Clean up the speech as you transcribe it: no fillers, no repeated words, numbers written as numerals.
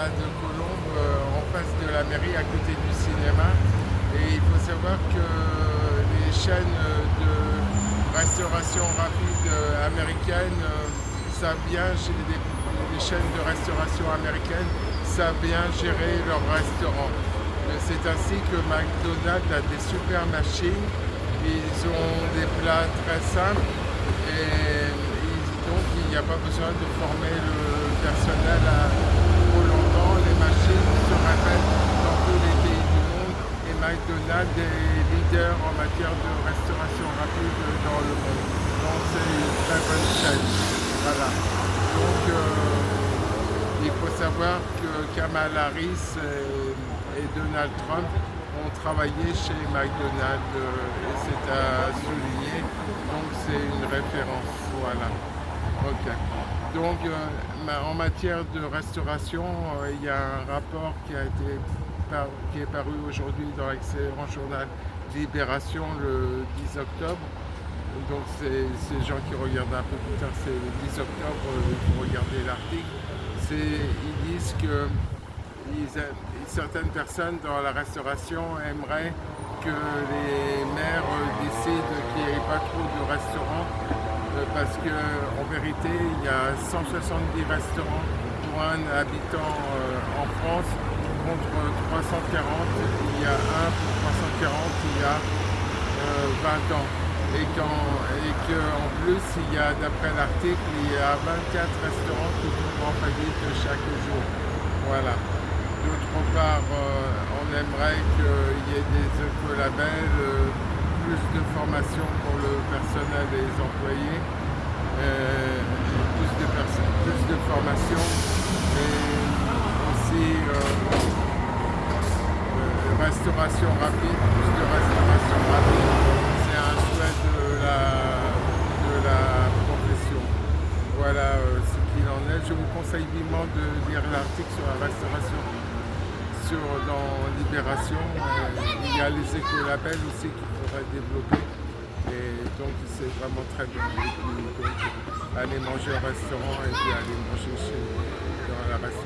promenade de Colombe, en face de la mairie, à côté du cinéma. Et il faut savoir que les chaînes de restauration rapide américaines savent bien, les chaînes de restauration américaines savent bien gérer leurs restaurants. C'est ainsi que McDonald's a des super machines. Ils ont des plats très simples et donc il n'y a pas besoin de former le personnel trop longtemps. Les machines se répètent dans tous les pays du monde et McDonald's est leader en matière de restauration rapide dans le monde. Donc c'est une très bonne chaîne. Voilà. Donc il faut savoir que Kamala Harris et Donald Trump ont travaillé chez McDonald's et c'est à souligner. Donc c'est une référence. Voilà. Ok. Donc en matière de restauration, il y a un rapport qui est paru aujourd'hui dans l'excellent journal Libération le 10 octobre. Donc c'est ces gens qui regardent un peu plus tard, c'est le 10 octobre, il faut regarder l'article. Ils disent que certaines personnes dans la restauration aimeraient que les maires décident qu'il n'y ait pas trop de restaurants parce qu'en vérité il y a 170 restaurants pour un habitant en France contre 340. Il y a un pour 340 il y a 20 ans. Et qu'en plus, d'après l'article, il y a 24 restaurants qui tombent en faillite chaque jour. Voilà. D'autre part, on aimerait qu'il y ait des écolabels, plus de formation pour le personnel et les employés, plus de formation et aussi restauration rapide, plus de restauration rapide. C'est un souhait de la profession. Voilà ce qu'il en est. Je vous conseille vivement de lire l'article sur la restauration dans Libération. Il y a les écolabels aussi qu'il faudrait développer. Et donc c'est vraiment très bien. Donc, aller manger au restaurant et puis aller manger dans la restauration.